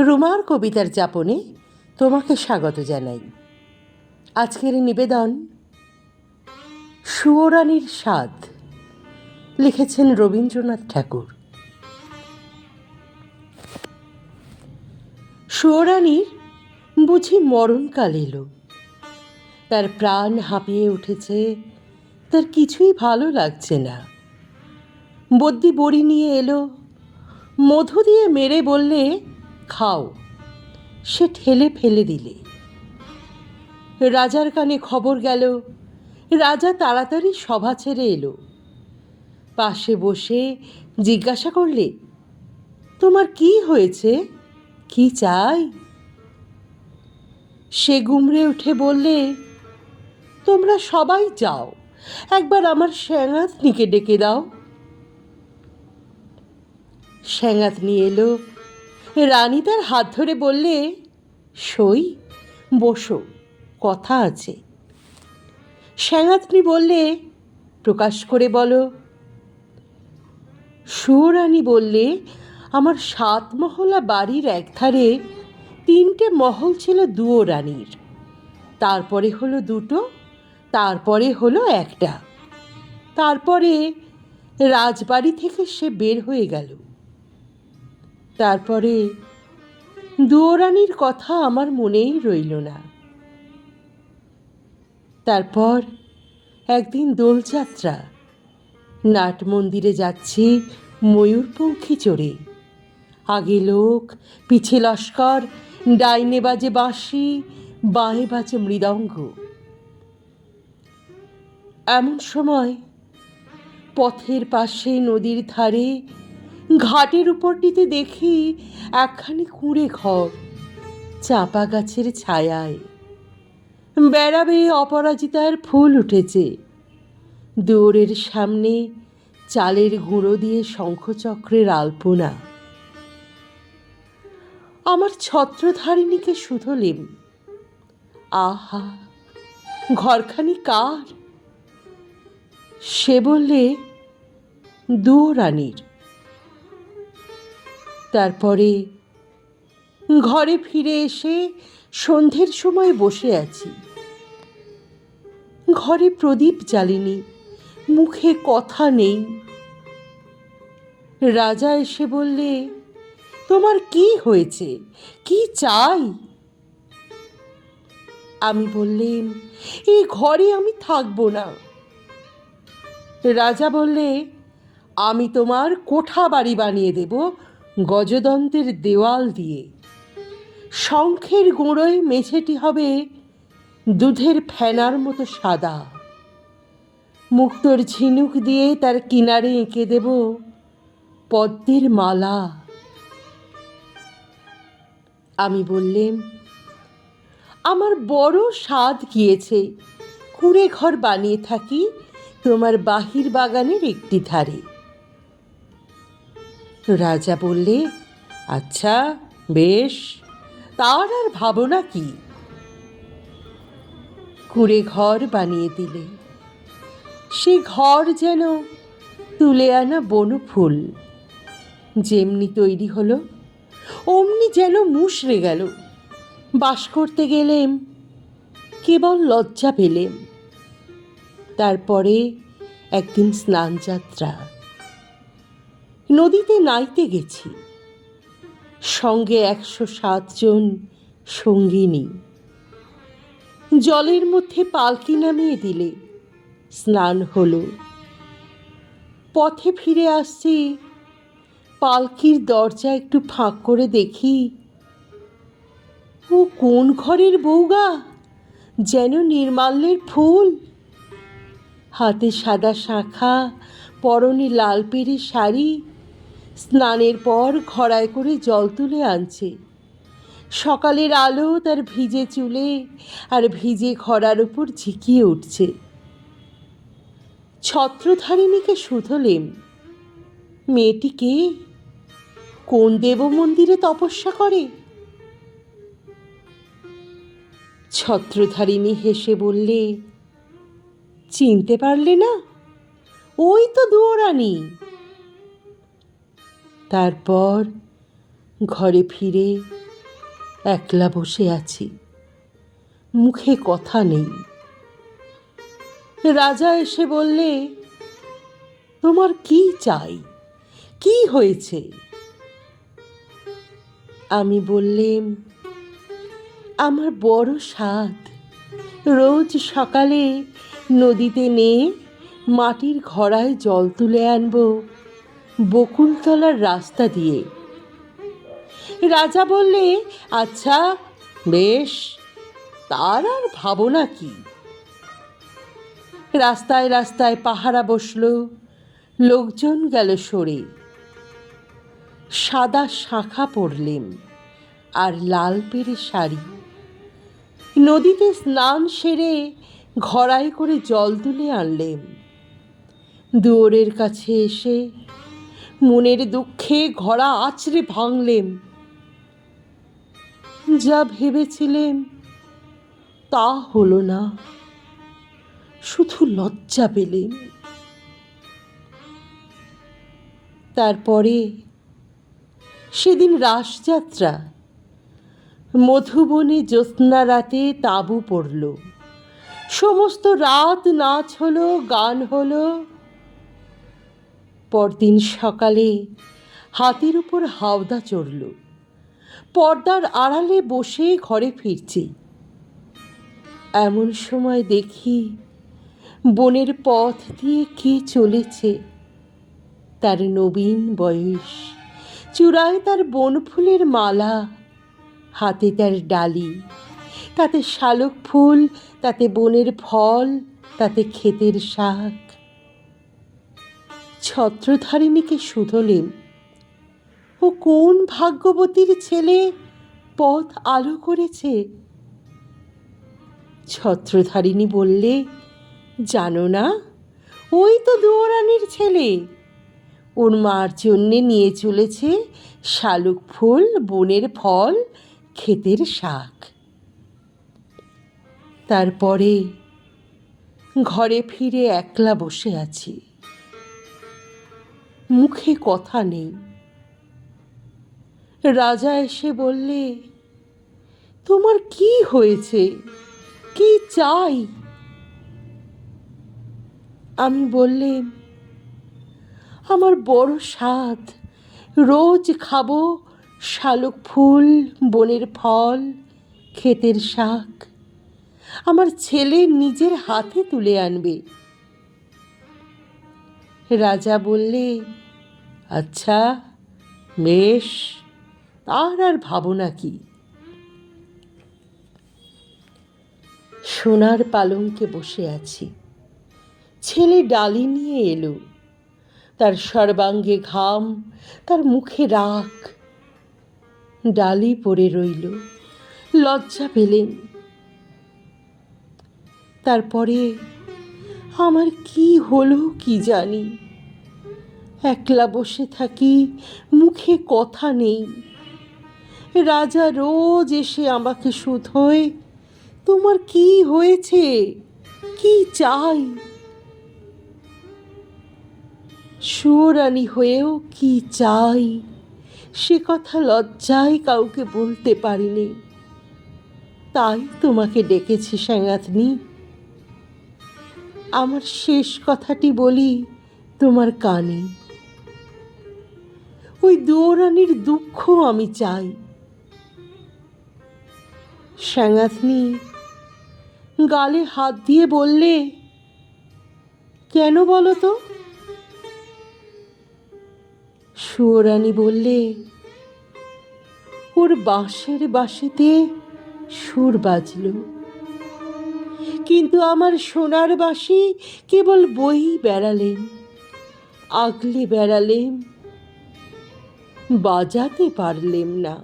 রুমার কবিতার যাপনে তোমাকে স্বাগত জানাই। আজকের নিবেদন সুয়োরানীর স্বাদ, লিখেছেন রবীন্দ্রনাথ ঠাকুর। সুয়োরানীর বুঝি মরণকাল এলো, তার প্রাণ হাঁপিয়ে উঠেছে, তার কিছুই ভালো লাগছে না। বদ্যি বড়ি নিয়ে এলো, মধু দিয়ে মেরে বললে খাও, সে ঠেলে ফেলে দিলে। রাজার কানে খবর গেল, রাজা তাড়াতাড়ি সভা ছেড়ে এলো। পাশে বসে জিজ্ঞাসা করলে, তোমার কি হয়েছে, কি চাই? সে গুমড়ে উঠে বললে, তোমরা সবাই যাও, একবার আমার শ্যাঙাতনিকে ডেকে দাও। শ্যাঙাতনি এলো, রানী তার হাত ধরে বললে, সই, বসো, কথা আছে। শ্যাঙাতনি বললে, প্রকাশ করে বলো। সুয়োরানী বললে, আমার 7 মহলা বাড়ির একধারে 3টে মহল ছিল দুয়ো রানীর, তারপরে হলো 2টো, তারপরে হলো 1টা, তারপরে রাজবাড়ি থেকে সে বের হয়ে গেল। তারপরে দুয়ো রানীর কথা আমার মনেই রইল না। তারপর একদিন দোলযাত্রা, নাট মন্দিরে যাচ্ছি ময়ূরপঙ্খী চড়ে, আগে লোক, পিছে লস্কর, ডাইনে বাজে বাঁশি, বাঁয়ে বাজে মৃদঙ্গ। এমন সময় পথের পাশে নদীর ধারে ঘাটের উপরটিতে দেখি একখানি কুঁড়ে ঘর, চাঁপা গাছের ছায়ায়। বেড়া বেয়ে অপরাজিতার ফুল উঠেছে, দুয়ারের সামনে চালের গুঁড়ো দিয়ে শঙ্খচক্রের আলপনা। আমার ছত্রধারিণীকে শুধলেম, আহা, ঘরখানি কার? সে বললে, দুয়ো রানীর। তারপরে ঘরে ফিরে এসে সন্ধ্যের সময় বসে আছি। ঘরে প্রদীপ জ্বালিনি, মুখে কথা নেই। রাজা এসে বললে, তোমার কি হয়েছে, কি চাই? আমি বললেন, এই ঘরে আমি থাকবো না। রাজা বললে, আমি তোমার কোঠা বাড়ি বানিয়ে দেব গজদন্তের দেওয়াল দিয়ে। শঙ্খের গুঁড়োয় মেঝেটি হবে দুধের ফেনার মতো সাদা। মুক্তোর ঝিনুক দিয়ে তার কিনারে এঁকে দেব পদ্মের মালা। আমি বললেম, আমার বড় স্বাদ গিয়েছে, কুঁড়ে ঘর বানিয়ে থাকি তোমার বাহির বাগানের একটি ধারে। রাজা বললে, আচ্ছা, বেশ, তার আর ভাবনা কি? কুঁড়ে ঘর বানিয়ে দিলে। সে ঘর যেন তুলে আনা বনফুল, যেমনি তৈরি হলো অমনি যেন মুষড়ে গেল। বাস করতে গেলেম, কেবল লজ্জা পেলেম। তারপরে একদিন স্নান যাত্রা, নদীতে নাইতে গেছি, সঙ্গে 107 জন সঙ্গিনী। জলের মধ্যে পালকি নামিয়ে দিলে, স্নান হলো। পথে ফিরে আসছি, পালকির দরজা একটু ফাঁক করে দেখি, ও কোন ঘরের বউগা, যেন নির্মাল্যের ফুল। হাতে সাদা শাঁখা, পরনে লাল পেরে শাড়ি, স্নানের পর ঘড়ায় করে জল তুলে আনছে। সকালের আলো তার ভিজে চুলে আর ভিজে ঘড়ার উপর ঝিকিয়ে উঠছে। ছত্রধারিণীকে শুধলেম, মেয়েটি কে, কোন দেব মন্দিরে তপস্যা করে? ছত্রধারিণী হেসে বললে, চিনতে পারলে না? ওই তো দুয়ো রানী। তারপর ঘরে ফিরে একলা বসে আছি, মুখে কথা নেই। রাজা এসে বললে, তোমার কি চাই, কি হয়েছে? আমি বললেম, আমার বড় সাধ, রোজ সকালে নদীতে নিয়ে মাটির ঘড়ায় জল তুলে আনবো বকুলতলার রাস্তা দিয়ে। রাজা বললে, আচ্ছা বেশ, তার আর ভাবনা কি। রাস্তায় রাস্তায় পাহারা বসলো, লোকজন গেল সরে। সাদা শাঁখা পরলেম আর লাল পেরে শাড়ি, নদীতে স্নান সেরে ঘড়ায় করে জল তুলে আনলেম। দুয়ারের কাছে এসে মনের দুঃখে ঘড়া আছড়ে ভাঙলেম। যা ভেবেছিলেম তা হলো না, শুধু লজ্জা পেলেম। তারপরে সেদিন রাসযাত্রা। মধুবনে জ্যোৎস্না রাতে তাঁবু পড়ল, সমস্ত রাত নাচ হলো, গান হলো। পরদিন সকালে হাতির উপর হাওদা চড়ল, পর্দার আড়ালে বসে ঘরে ফিরছি। এমন সময় দেখি বনের পথ দিয়ে কে চলেছে। তার নবীন বয়স, চূড়ায় তার বনফুলের মালা, হাতে তার ডালি, তাতে শালক ফুল, তাতে বনের ফল, তাতে ক্ষেতের শাক। ছত্রধারিণীকে শুধলেম, ও কোন ভাগ্যবতীর ছেলে পথ আলো করেছে? ছত্রধারিণী বললে, জানো না, ওই তো দুয়োরানির ছেলে। ওর মার জন্যে নিয়ে চলেছে শালুক ফুল, বনের ফল, ক্ষেতের শাক। তারপরে ঘরে ফিরে একলা বসে আছি, মুখে কথা নেই। রাজা এসে বললে, তোমার কি হয়েছে, কি চাই? আমি বললেম, আমার বড় সাধ, রোজ খাবো শালুক ফুল, বনের ফল, ক্ষেতের শাক। আমার ছেলে নিজের হাতে তুলে আনবে। রাজা বললে, আচ্ছা বেশ, তার আর ভাবনা কি। সোনার পালঙ্কে বসে আছি, ছেলে ডালি নিয়ে এলো। তার সর্বাঙ্গে ঘাম, তার মুখে রাগ। ডালি পড়ে রইল, লজ্জা পেলেন। তারপরে আমার কি হলো কি জানি, একলা বসে থাকি, মুখে কথা নেই। রাজা রোজ এসে আমাকে শুধোয়, তোমার কি হয়েছে, কি চাই? সুয়োরানী হয়েও কি চাই সে কথা লজ্জায় কাউকে বলতে পারিনি। তাই তোমাকে ডেকেছি সাঙ্গাতনি। আমার শেষ কথাটি বলি তোমার কানে। ওই দুয়োরানির দুঃখ আমি চাই। সাঙ্গাতনি গালে হাত দিয়ে বললে, কেন বলো তো? সুয়োরানী বললে, ওর বাঁশের বাঁশিতে সুর বাজল, কিন্তু আমার সোনার বাঁশি কেবল বই বেড়ালেন, আগলে বেড়ালেম, বাজাতে পারলেম না।